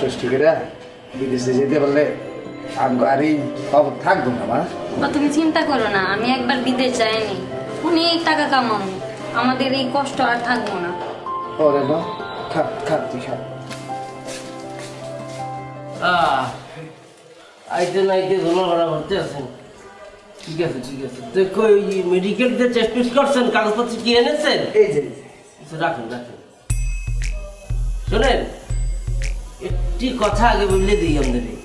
টষ্টি করে বিদেশে যেতে পারলে আর এই খবর থাকবো না মা। তুমি চিন্তা করো না, আমি একবার বিদেশ যাইনি, অনেক টাকা কামাবো, আমাদের এই কষ্ট আর থাকবো না। ওরে মা থাক থাক তুই খা। আইতে নাইতে ধুলো ভরা ভরতে আছেন। ঠিক আছে ঠিক আছে, দেখো ওই মেডিকেল যে টেস্ট ফিস্ট করছেন, কাগজপত্র কি এনেছেন? এই যে রাখুন রাখুন। শোনেন, একটি কথা আগে বললে দিই আপনাদের,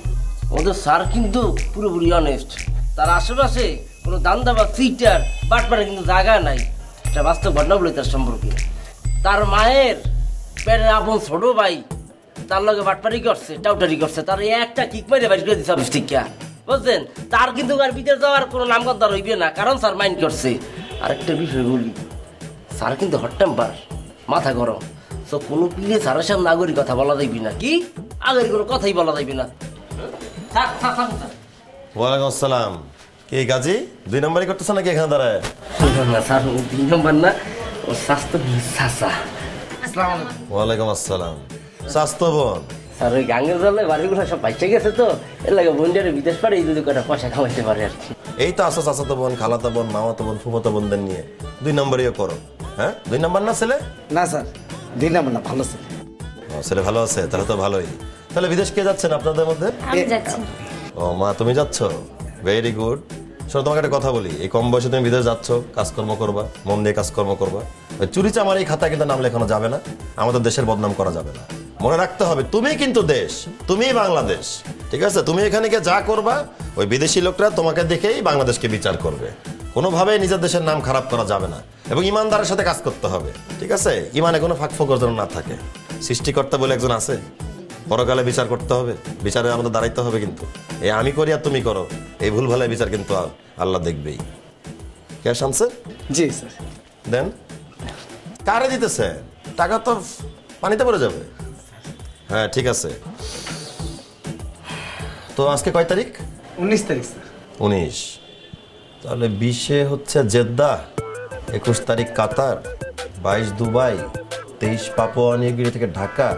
ওদের স্যার কিন্তু পুরোপুরি অনেস্ট। তার আশেপাশে কোনো দান্দা বা সিটার বাটপাড়ে কিন্তু জায়গা নাই। এটা বাস্তব ঘটনা বলে তার সম্পর্কে। তার মায়ের পেটের আপন ছোট ভাই তার লগে বাটপাড়ি করছে, টাউটারি করছে, তার একটা কিক মেরে বাড়ি করে দিচ্ছে অফিস থেকে, বুঝছেন? তার কিন্তু আর বিদেশ যাওয়ার কোনো নামগন্ধ রইবে না, কারণ স্যার মাইন্ড করছে। আরেকটা বিষয় বলি, স্যার কিন্তু হট টেম্পার, মাথা গরম। তো কোনো পিলে স্যারের সামনে নাগরিক কথা বলা যাইবি না, কি আগের কোনো কথাই বলা যাইবি না। ওয়ালাইকুম আসসালাম। কি গাজী 2 নম্বরই করতেছ নাকি এখানে দাঁড়ায়? না স্যার, 2 নম্বর না, ও স্বাস্থ্য চাচা। ওয়ালাইকুম আসসালাম। স্বাস্থ্য বোন স্যার ওই গাঙ্গের জলে বাড়িগুলো সব বাইচে গেছে, তো এর লাগে বোনটারে বিদেশ পারে এই 2 কটা পয়সা কামাইতে পারে আর কি। এই তো আসো চাচাতো বোন, খালাতো বোন, মামাতো বোন, ফুফাতো বোনদের নিয়ে 2 নম্বরইও করো। হ্যাঁ 2 নম্বর না ছেলে? না স্যার 2 নম্বর না, ভালো ছেলে। ছেলে ভালো আছে, তাহলে তো ভালোই। তাহলে বিদেশ কে যাচ্ছেন আপনাদের মধ্যে? আমি যাচ্ছি। ও মা, তুমি যাচ্ছ? Very good. শোনো, তোমাকে একটা কথা বলি, এই কম বয়সে তুমি বিদেশ যাচ্ছ, কাজকর্ম করবা, মন দিয়ে কাজকর্ম করবা। ওই চুরি চামার এই খাতা কিন্তু নাম লেখানো যাবে না, আমাদের দেশের বদনাম করা যাবে না। মনে রাখতে হবে, তুমি কিন্তু দেশ, তুমিই বাংলাদেশ, ঠিক আছে? তুমি এখানে গিয়ে যা করবা, ওই বিদেশি লোকরা তোমাকে দেখেই বাংলাদেশকে বিচার করবে। কোনোভাবেই নিজের দেশের নাম খারাপ করা যাবে না, এবং ইমানদারের সাথে কাজ করতে হবে, ঠিক আছে? ইমানে কোনো ফাঁকফোকর যেন না থাকে। সৃষ্টিকর্তা বলে একজন আছে, পরকালে বিচার করতে হবে, বিচারে আমাদের দাঁড়াইতে হবে। কিন্তু এই আমি করি আর তুমি করো, এই ভুল ভালো বিচার কিন্তু আল্লাহ দেখবেই। ক্যাশ আনছে? জি স্যার। দেন। কারে দিতেছে? টাকা তো পানিতে পড়ে যাবে। হ্যাঁ ঠিক আছে। তো আজকে কয় তারিখ? 19 তারিখ স্যার। 19। তাহলে 20-এ হচ্ছে জেদ্দা, 21 তারিখ কাতার, 22 দুবাই, 23 পাপুয়া নিউগিনি থেকে ঢাকা,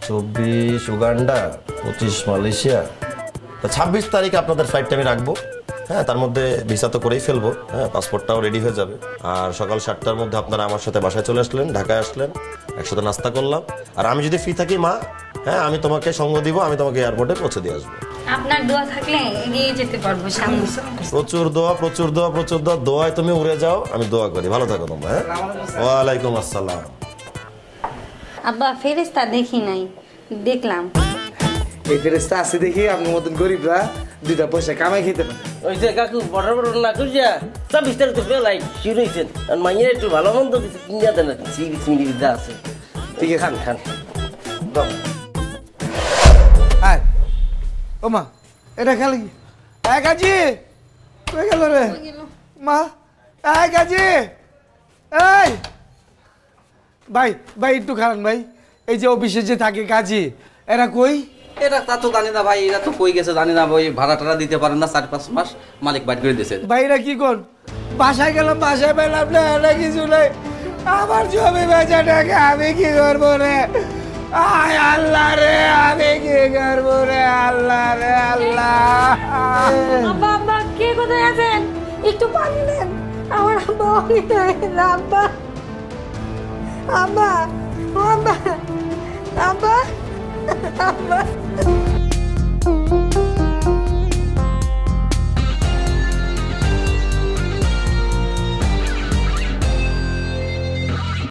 24 উগান্ডা, 25 মালয়েশিয়া। তো 26 তারিখ আপনাদের ফ্লাইটটা আমি রাখবো। হ্যাঁ, তার মধ্যে ভিসা তো করেই ফেলবো। হ্যাঁ, পাসপোর্টটাও রেডি হয়ে যাবে। আর সকাল 7টার মধ্যে আপনারা আমার সাথে বাসায় চলে আসলেন, ঢাকায় আসলেন, একসাথে নাস্তা করলাম। আর আমি যদি ফ্রি থাকি মা, হ্যাঁ আমি তোমাকে সঙ্গ দিব, আমি তোমাকে এয়ারপোর্টে পৌঁছে দিয়ে আসবো। আপনার দোয়া থাকলে এগিয়ে যেতে পারবো সামনে। প্রচুর দোয়া, প্রচুর দোয়া, প্রচুর দোয়া। দোয়ায় তুমি উড়ে যাও, আমি দোয়া করি। ভালো থাকো তোমরা। হ্যাঁ, ওয়ালাইকুম আসসালাম। আব্বা ফেরেশতা দেখি নাই, দেখলাম। এই ফেরেশতা আছে দেখি আপনার মতন গরিবরা 2টা পয়সা কামাই খেতে পারে। ওই যে কাকু বড় বড় না করিয়া 26 তারিখ তো ফেলাই শুরু হয়েছেন, আর মাইয়ের একটু ভালো মন্দ কিছু কিনে দেন না, সিরিজ মিরিজ যা আছে। ঠিক আছে, খান খান। আয় ও মা, এটা খেলে কি? কাজী কই গেল রে মা? কাজী, এই ভাই ভাই একটু খারান ভাই, এই যে অফিসে যে থাকে কাজী, এরা কই? এরা তা তো জানি না ভাই, এরা তো কই গেছে জানি না ভাই, ভাড়া টাড়া দিতে পারেন না, 4-5 মাস মালিক বাইর করে দিয়েছে। ভাইরা কি কর? বাসায় গেলাম, বাসায় পেলাম না, এটা কিছু নেই। আমার জমি বেচাটাকে আমি কি করবো রে? আয় আল্লাহ রে, আমি কি করবো রে? আল্লাহ রে আল্লাহ। আব্বা আব্বা কে কোথায় আছেন? একটু পানি দেন, আমার আব্বা অনেক আব্বা আব্বা আব্বা আব্বা আব্বা